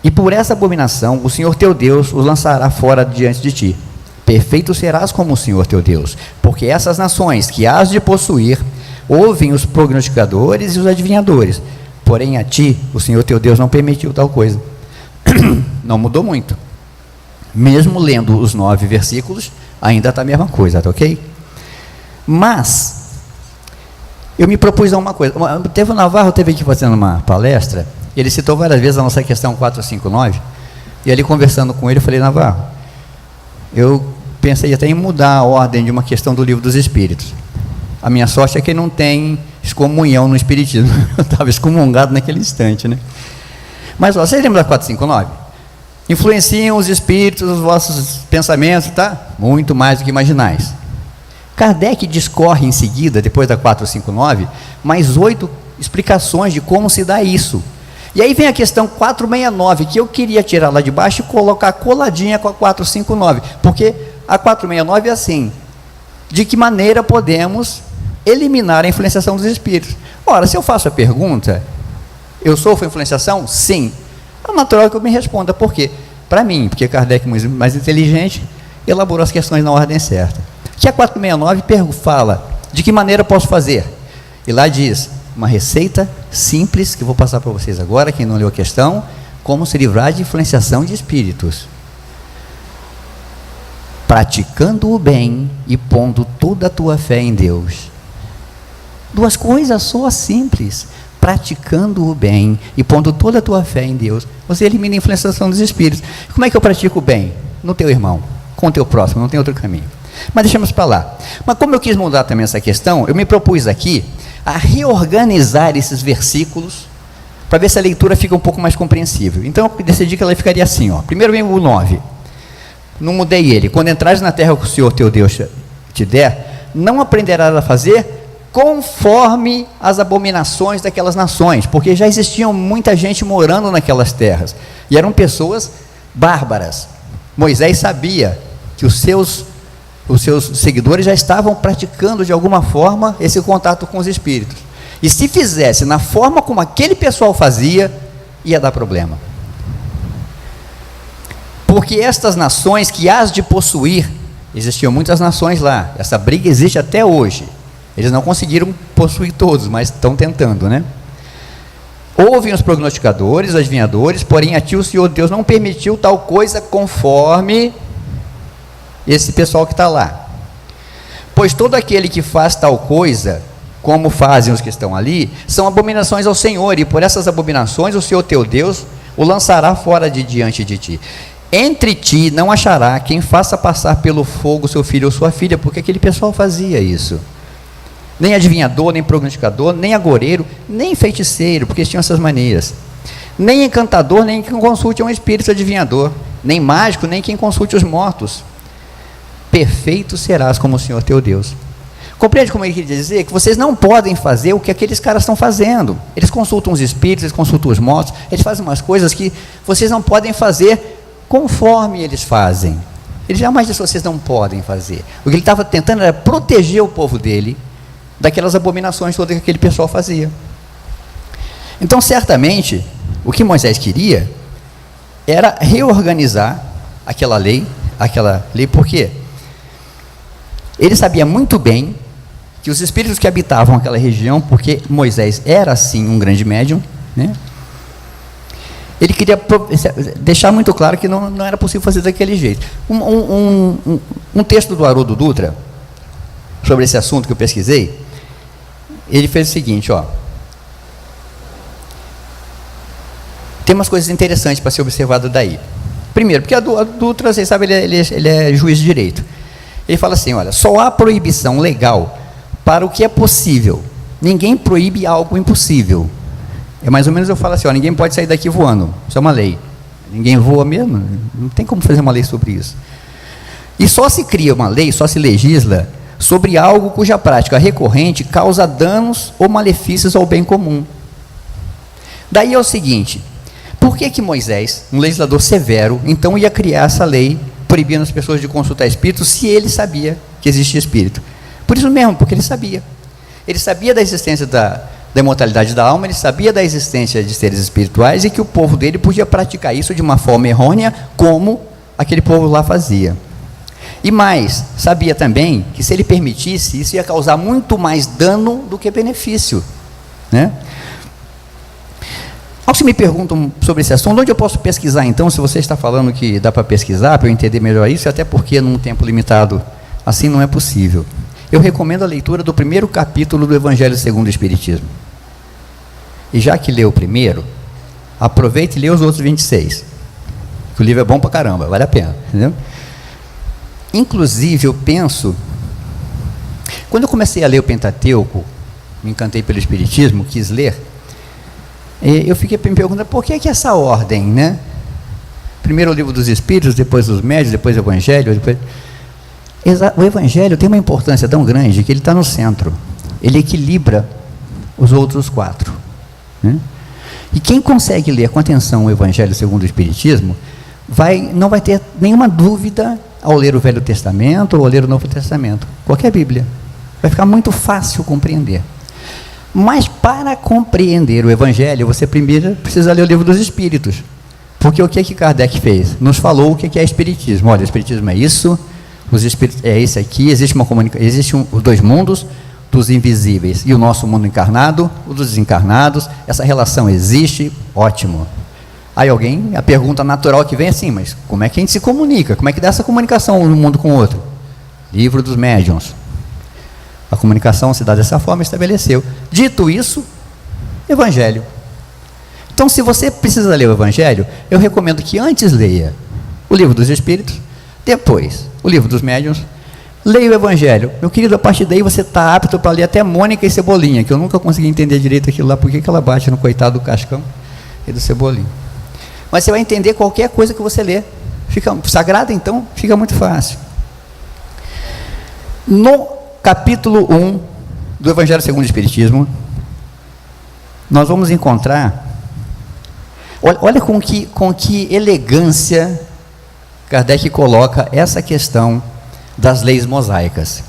e por essa abominação o Senhor teu Deus os lançará fora diante de ti. Perfeito serás como o Senhor teu Deus, porque essas nações que hás de possuir ouvem os prognosticadores e os adivinhadores, porém a ti o Senhor teu Deus não permitiu tal coisa. Não mudou muito, mesmo lendo os 9 versículos, ainda está a mesma coisa, tá ok? Mas eu me propus a uma coisa. O Navarro teve aqui fazendo uma palestra, ele citou várias vezes a nossa questão 459, e ali conversando com ele, eu falei: Navarro, eu pensei até em mudar a ordem de uma questão do Livro dos Espíritos. A minha sorte é que não tem excomunhão no Espiritismo. Eu estava excomungado naquele instante, né? Mas, vocês lembram da 459? Influenciam os espíritos, os vossos pensamentos, tá? Muito mais do que imaginais. Kardec discorre em seguida, depois da 459, mais 8 explicações de como se dá isso. E aí vem a questão 469, que eu queria tirar lá de baixo e colocar coladinha com a 459, porque a 469 é assim: de que maneira podemos eliminar a influenciação dos espíritos? Ora, se eu faço a pergunta, eu sofro influenciação? Sim. É natural que eu me responda. Por quê? Para mim, porque Kardec, mais inteligente, elaborou as questões na ordem certa. Que a 469 fala de que maneira eu posso fazer. E lá diz uma receita simples, que eu vou passar para vocês agora, quem não leu a questão: como se livrar de influenciação de espíritos. Praticando o bem e pondo toda a tua fé em Deus. 2 coisas só simples: praticando o bem e pondo toda a tua fé em Deus, você elimina a influenciação dos espíritos. Como é que eu pratico o bem? No teu irmão, com o teu próximo, não tem outro caminho. Mas deixamos para lá. Mas como eu quis mudar também essa questão, eu me propus aqui a reorganizar esses versículos para ver se a leitura fica um pouco mais compreensível. Então eu decidi que ela ficaria assim, ó. Primeiro vem o 9. Não mudei ele. Quando entrares na terra que o Senhor teu Deus te der, não aprenderás a fazer conforme as abominações daquelas nações, porque já existiam muita gente morando naquelas terras, e eram pessoas bárbaras. Moisés sabia que os seus seguidores já estavam praticando de alguma forma esse contato com os espíritos, e se fizesse na forma como aquele pessoal fazia, ia dar problema. Porque estas nações que hás de possuir, existiam muitas nações lá, essa briga existe até hoje. Eles não conseguiram possuir todos, mas estão tentando, né? Ouvem os prognosticadores, adivinhadores, porém a ti o Senhor Deus não permitiu tal coisa conforme esse pessoal que está lá. Pois todo aquele que faz tal coisa, como fazem os que estão ali, são abominações ao Senhor, e por essas abominações o Senhor teu Deus o lançará fora de diante de ti. Entre ti não achará quem faça passar pelo fogo seu filho ou sua filha, porque aquele pessoal fazia isso. Nem adivinhador, nem prognosticador, nem agoureiro, nem feiticeiro, porque tinham essas maneiras. Nem encantador, nem quem consulte um espírito adivinhador, nem mágico, nem quem consulte os mortos. Perfeito serás como o Senhor teu Deus. Compreende como ele quer dizer? Que vocês não podem fazer o que aqueles caras estão fazendo. Eles consultam os espíritos, eles consultam os mortos, eles fazem umas coisas que vocês não podem fazer conforme eles fazem. Ele jamais disse que vocês não podem fazer. O que ele estava tentando era proteger o povo dele daquelas abominações todas que aquele pessoal fazia. Então, certamente, o que Moisés queria era reorganizar aquela lei, por quê? Ele sabia muito bem que os espíritos que habitavam aquela região, porque Moisés era, sim, um grande médium, né? Ele queria deixar muito claro que não era possível fazer daquele jeito. Um texto do Haroldo Dutra, sobre esse assunto que eu pesquisei, ele fez o seguinte, ó. Tem umas coisas interessantes para ser observado daí. Primeiro, porque a Dutra, vocês sabem, ele é juiz de direito. Ele fala assim, olha, só há proibição legal para o que é possível. Ninguém proíbe algo impossível. É mais ou menos, eu falo assim, ó, ninguém pode sair daqui voando. Isso é uma lei. Ninguém voa mesmo. Não tem como fazer uma lei sobre isso. E só se cria uma lei, só se legisla sobre algo cuja prática recorrente causa danos ou malefícios ao bem comum. Daí é o seguinte, por que Moisés, um legislador severo, então ia criar essa lei proibindo as pessoas de consultar espíritos se ele sabia que existia espírito? Por isso mesmo, porque ele sabia. Ele sabia da existência da imortalidade da alma, ele sabia da existência de seres espirituais e que o povo dele podia praticar isso de uma forma errônea, como aquele povo lá fazia. E mais, sabia também que se ele permitisse, isso ia causar muito mais dano do que benefício, né? Ao que se me perguntam sobre esse assunto, onde eu posso pesquisar então, se você está falando que dá para pesquisar, para eu entender melhor isso, até porque num tempo limitado assim não é possível. Eu recomendo a leitura do primeiro capítulo do Evangelho segundo o Espiritismo. E já que leu o primeiro, aproveite e lê os outros 26. Que o livro é bom pra caramba, vale a pena, entendeu? Inclusive, eu penso, quando eu comecei a ler o Pentateuco, me encantei pelo Espiritismo, quis ler, eu fiquei me perguntando, por que essa ordem, né? Primeiro o livro dos Espíritos, depois os Médiuns, depois o Evangelho, depois... O Evangelho tem uma importância tão grande que ele está no centro, ele equilibra os outros 4, né? E quem consegue ler com atenção o Evangelho segundo o Espiritismo, não vai ter nenhuma dúvida ao ler o Velho Testamento ou ao ler o Novo Testamento, qualquer Bíblia, vai ficar muito fácil compreender. Mas para compreender o Evangelho, você primeiro precisa ler o livro dos Espíritos, porque o que Kardec fez? Nos falou o que é Espiritismo. Olha, o Espiritismo é isso, os espíritos é esse aqui, existe uma comunicação, os 2 mundos, dos invisíveis e o nosso mundo encarnado, o dos desencarnados, essa relação existe, ótimo. Aí a pergunta natural que vem é assim, mas como é que a gente se comunica? Como é que dá essa comunicação um mundo com o outro? Livro dos Médiuns. A comunicação se dá dessa forma, estabeleceu. Dito isso, Evangelho. Então, se você precisa ler o Evangelho, eu recomendo que antes leia o livro dos Espíritos, depois o livro dos Médiuns, leia o Evangelho. Meu querido, a partir daí você está apto para ler até Mônica e Cebolinha, que eu nunca consegui entender direito aquilo lá, por que ela bate no coitado do Cascão e do Cebolinha. Mas você vai entender qualquer coisa que você lê. Fica sagrada, então, fica muito fácil. No capítulo 1 do Evangelho segundo o Espiritismo, nós vamos encontrar, olha com que elegância Kardec coloca essa questão das leis mosaicas.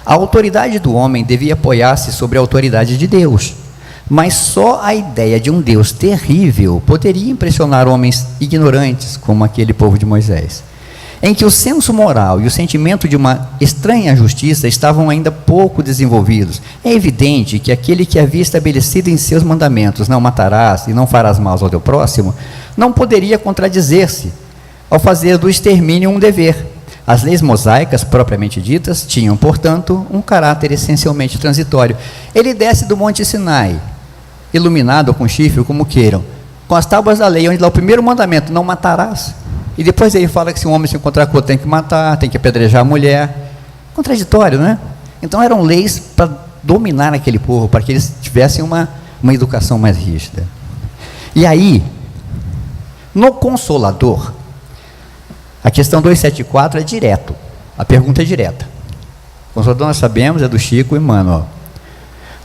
A autoridade do homem devia apoiar-se sobre a autoridade de Deus, mas só a ideia de um Deus terrível poderia impressionar homens ignorantes, como aquele povo de Moisés, em que o senso moral e o sentimento de uma estranha justiça estavam ainda pouco desenvolvidos. É evidente que aquele que havia estabelecido em seus mandamentos, não matarás e não farás mal ao teu próximo, não poderia contradizer-se ao fazer do extermínio um dever. As leis mosaicas, propriamente ditas, tinham, portanto, um caráter essencialmente transitório. Ele desce do Monte Sinai, iluminado ou com chifre, como queiram, com as tábuas da lei, onde lá o primeiro mandamento, não matarás, e depois ele fala que se um homem se encontrar com outro, tem que matar, tem que apedrejar a mulher. Contraditório, né? Então eram leis para dominar aquele povo, para que eles tivessem uma educação mais rígida. E aí, no Consolador, a questão 274 é direto, a pergunta é direta. O Consolador, nós sabemos, é do Chico Emmanuel.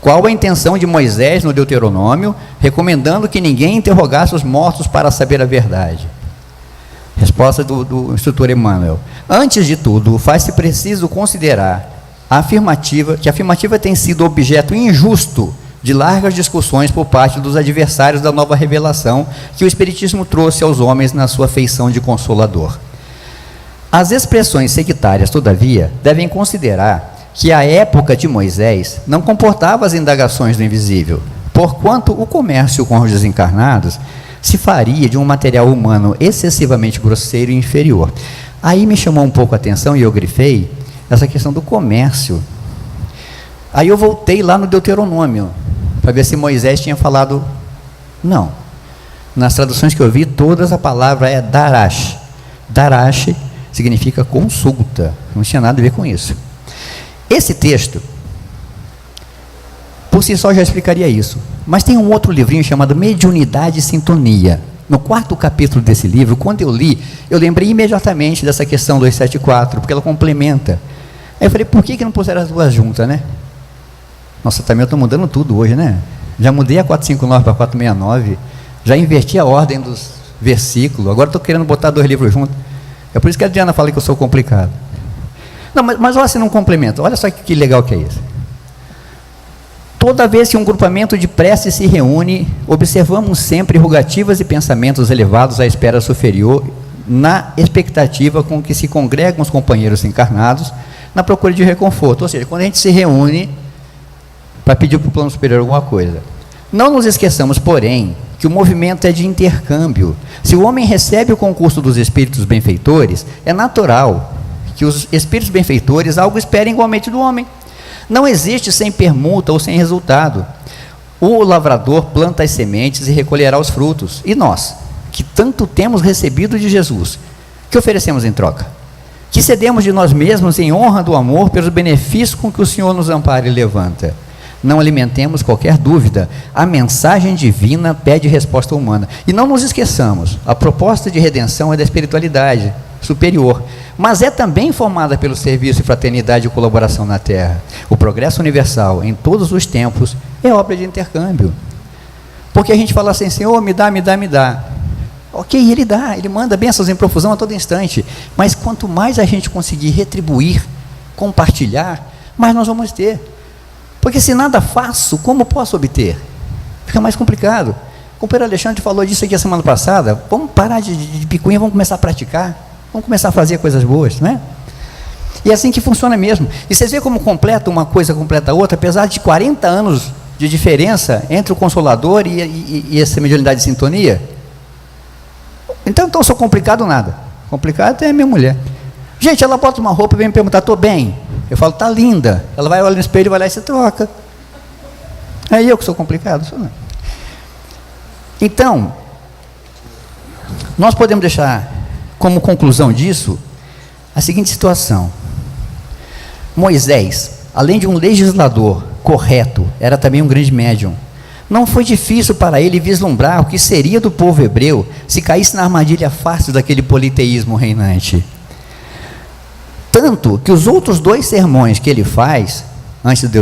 Qual a intenção de Moisés no Deuteronômio, recomendando que ninguém interrogasse os mortos para saber a verdade? Resposta do instrutor Emmanuel. Antes de tudo, faz-se preciso considerar que a afirmativa tem sido objeto injusto de largas discussões por parte dos adversários da nova revelação que o Espiritismo trouxe aos homens na sua feição de Consolador. As expressões sectárias, todavia, devem considerar que a época de Moisés não comportava as indagações do invisível, porquanto o comércio com os desencarnados se faria de um material humano excessivamente grosseiro e inferior. Aí me chamou um pouco a atenção, e eu grifei, essa questão do comércio. Aí eu voltei lá no Deuteronômio, para ver se Moisés tinha falado. Não. Nas traduções que eu vi, todas a palavra é darash. Darash significa consulta, não tinha nada a ver com isso. Esse texto, por si só já explicaria isso, mas tem um outro livrinho chamado Mediunidade e Sintonia. No 4º capítulo desse livro, quando eu li, eu lembrei imediatamente dessa questão 274, porque ela complementa. Aí eu falei, por que não puseram as duas juntas, né? Nossa, também eu estou mudando tudo hoje, né? Já mudei a 459 para 469, já inverti a ordem dos versículos, agora estou querendo botar 2 livros juntos. É por isso que a Diana fala que eu sou complicado. Não, mas olha se não complementa, olha só que legal que é isso. Toda vez que um grupamento de prece se reúne, observamos sempre rogativas e pensamentos elevados à esfera superior, na expectativa com que se congregam os companheiros encarnados, na procura de reconforto. Ou seja, quando a gente se reúne para pedir para o plano superior alguma coisa. Não nos esqueçamos, porém, que o movimento é de intercâmbio. Se o homem recebe o concurso dos espíritos benfeitores, é natural que os espíritos benfeitores algo esperem igualmente do homem. Não existe sem permuta ou sem resultado. O lavrador planta as sementes e recolherá os frutos. E nós, que tanto temos recebido de Jesus, que oferecemos em troca? Que cedemos de nós mesmos em honra do amor pelos benefícios com que o Senhor nos ampara e levanta. Não alimentemos qualquer dúvida, a mensagem divina pede resposta humana. E não nos esqueçamos, a proposta de redenção é da espiritualidade superior, mas é também formada pelo serviço e fraternidade e colaboração na Terra. O progresso universal, em todos os tempos, é obra de intercâmbio. Porque a gente fala assim, Senhor, me dá, me dá, me dá. Ok, Ele dá, Ele manda bênçãos em profusão a todo instante, mas quanto mais a gente conseguir retribuir, compartilhar, mais nós vamos ter. Porque se nada faço, como posso obter? Fica mais complicado. O companheiro Alexandre falou disso aqui a semana passada. Vamos parar de picuinha, vamos começar a praticar. Vamos começar a fazer coisas boas, não é? E é assim que funciona mesmo. E vocês veem como completa uma coisa, completa a outra, apesar de 40 anos de diferença entre o Consolador e essa mediunidade de sintonia? Então eu sou complicado nada. Complicado é minha mulher. Gente, ela bota uma roupa e vem me perguntar, estou bem? Eu falo, está linda. Ela vai olhar no espelho, vai lá e se troca. Aí eu que sou complicado. Não. Então, nós podemos deixar como conclusão disso a seguinte situação. Moisés, além de um legislador correto, era também um grande médium. Não foi difícil para ele vislumbrar o que seria do povo hebreu se caísse na armadilha fácil daquele politeísmo reinante. Tanto que os outros 2 sermões que ele faz, antes de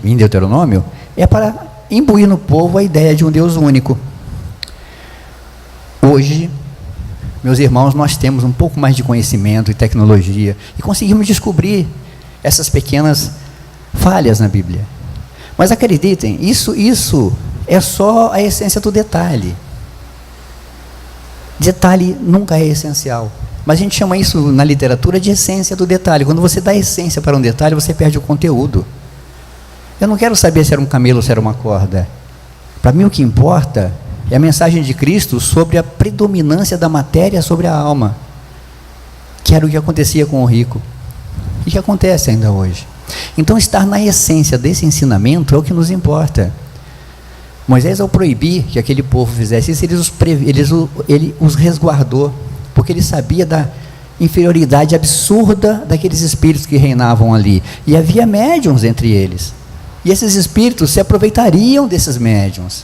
em Deuteronômio, é para imbuir no povo a ideia de um Deus único. Hoje, meus irmãos, nós temos um pouco mais de conhecimento e tecnologia, e conseguimos descobrir essas pequenas falhas na Bíblia. Mas acreditem, isso é só a essência do detalhe. Detalhe nunca é essencial. Mas a gente chama isso na literatura de essência do detalhe. Quando você dá essência para um detalhe, você perde o conteúdo. Eu não quero saber se era um camelo ou se era uma corda. Para mim o que importa é a mensagem de Cristo sobre a predominância da matéria sobre a alma, que era o que acontecia com o rico, e que acontece ainda hoje. Então estar na essência desse ensinamento é o que nos importa. Moisés, ao proibir que aquele povo fizesse isso, ele os resguardou, porque ele sabia da inferioridade absurda daqueles espíritos que reinavam ali, e havia médiuns entre eles, e esses espíritos se aproveitariam desses médiuns,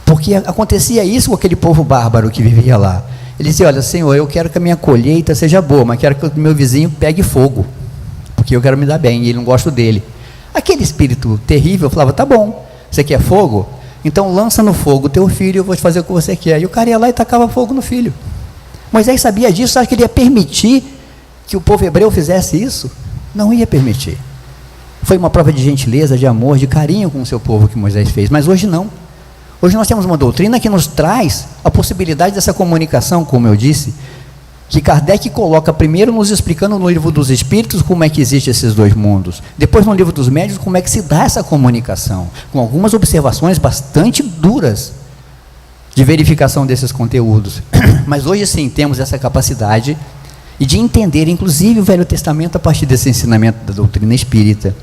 porque acontecia isso com aquele povo bárbaro que vivia lá. Ele dizia, olha, Senhor, eu quero que a minha colheita seja boa, mas quero que o meu vizinho pegue fogo, porque eu quero me dar bem, e ele não gosta dele. Aquele espírito terrível falava, tá bom, você quer fogo? Então lança no fogo o teu filho, eu vou te fazer o que você quer. E o cara ia lá e tacava fogo no filho. Moisés sabia disso, acha que ele ia permitir que o povo hebreu fizesse isso? Não ia permitir. Foi uma prova de gentileza, de amor, de carinho com o seu povo que Moisés fez, mas hoje não. Hoje nós temos uma doutrina que nos traz a possibilidade dessa comunicação, como eu disse, que Kardec coloca primeiro nos explicando no livro dos Espíritos como é que existem esses 2 mundos, depois no livro dos Médiuns como é que se dá essa comunicação, com algumas observações bastante duras, de verificação desses conteúdos. Mas hoje sim temos essa capacidade e de entender, inclusive, o Velho Testamento a partir desse ensinamento da doutrina espírita.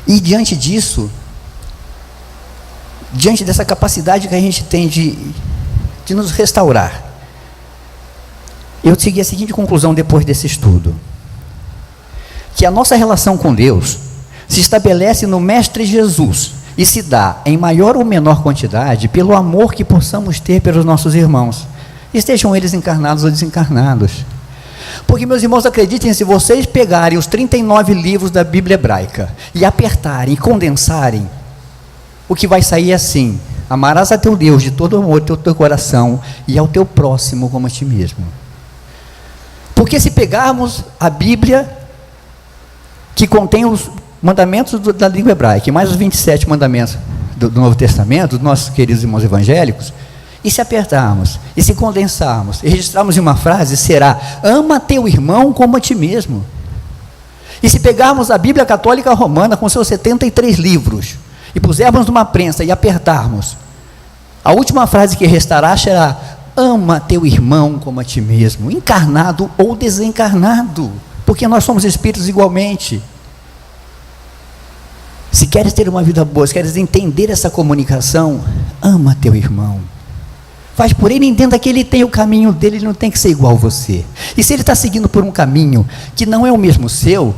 E diante disso, diante dessa capacidade que a gente tem de nos restaurar, eu segui a seguinte conclusão depois desse estudo: que a nossa relação com Deus se estabelece no Mestre Jesus e se dá em maior ou menor quantidade pelo amor que possamos ter pelos nossos irmãos, estejam eles encarnados ou desencarnados. Porque, meus irmãos, acreditem, se vocês pegarem os 39 livros da Bíblia hebraica e apertarem e condensarem, o que vai sair é assim: amarás a teu Deus de todo amor, do teu coração, e ao teu próximo como a ti mesmo. Porque se pegarmos a Bíblia, que contém os mandamentos da língua hebraica, e mais os 27 mandamentos do Novo Testamento, dos nossos queridos irmãos evangélicos, e se apertarmos, e se condensarmos, e registrarmos em uma frase, será: ama teu irmão como a ti mesmo. E se pegarmos a Bíblia Católica Romana, com seus 73 livros, e pusermos numa prensa e apertarmos, a última frase que restará será: ama teu irmão como a ti mesmo, encarnado ou desencarnado, porque nós somos espíritos igualmente. Se queres ter uma vida boa, se queres entender essa comunicação, ama teu irmão. Faz por ele, entenda que ele tem o caminho dele, ele não tem que ser igual a você. E se ele está seguindo por um caminho que não é o mesmo seu,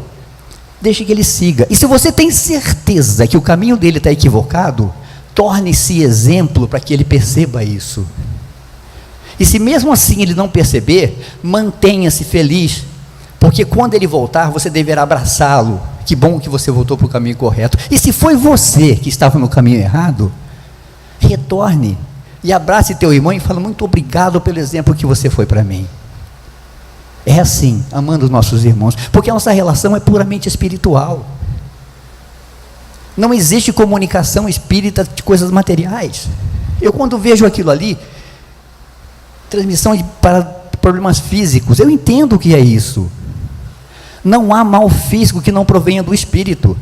deixe que ele siga. E se você tem certeza que o caminho dele está equivocado, torne-se exemplo para que ele perceba isso. E se mesmo assim ele não perceber, mantenha-se feliz, porque quando ele voltar, você deverá abraçá-lo. Que bom que você voltou para o caminho correto. E se foi você que estava no caminho errado, retorne e abrace teu irmão e fale: muito obrigado pelo exemplo que você foi para mim. É assim, amando os nossos irmãos, porque a nossa relação é puramente espiritual. Não existe comunicação espírita de coisas materiais. Eu, quando vejo aquilo ali, transmissão para problemas físicos, eu entendo o que é isso. Não há mal físico que não provenha do espírito.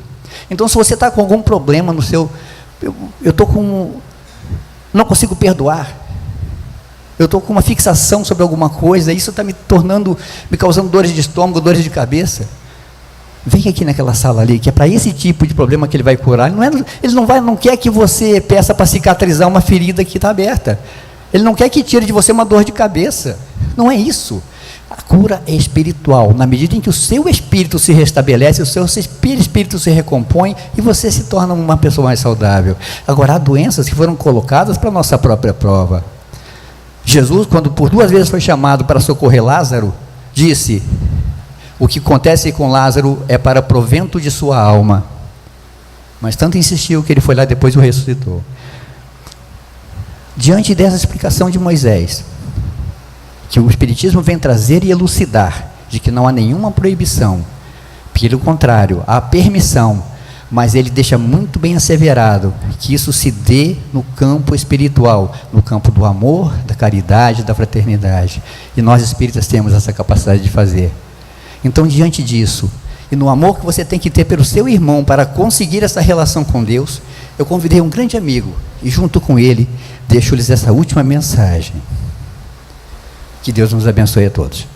Então, se você está com algum problema no seu... Eu estou com... não consigo perdoar. Eu estou com uma fixação sobre alguma coisa, isso está me causando dores de estômago, dores de cabeça. Vem aqui naquela sala ali, que é para esse tipo de problema que ele vai curar. Ele não quer que você peça para cicatrizar uma ferida que está aberta. Ele não quer que tire de você uma dor de cabeça. Não é isso. A cura é espiritual. Na medida em que o seu espírito se restabelece, o seu espírito se recompõe e você se torna uma pessoa mais saudável. Agora, há doenças que foram colocadas para a nossa própria prova. Jesus, quando por 2 vezes foi chamado para socorrer Lázaro, disse: o que acontece com Lázaro é para provento de sua alma. Mas tanto insistiu que ele foi lá e depois o ressuscitou. Diante dessa explicação de Moisés, que o Espiritismo vem trazer e elucidar, de que não há nenhuma proibição, pelo contrário, há permissão, mas ele deixa muito bem asseverado que isso se dê no campo espiritual, no campo do amor, da caridade, da fraternidade, e nós espíritas temos essa capacidade de fazer. Então, diante disso, e no amor que você tem que ter pelo seu irmão para conseguir essa relação com Deus, eu convidei um grande amigo, e junto com ele, deixo-lhes essa última mensagem. Que Deus nos abençoe a todos.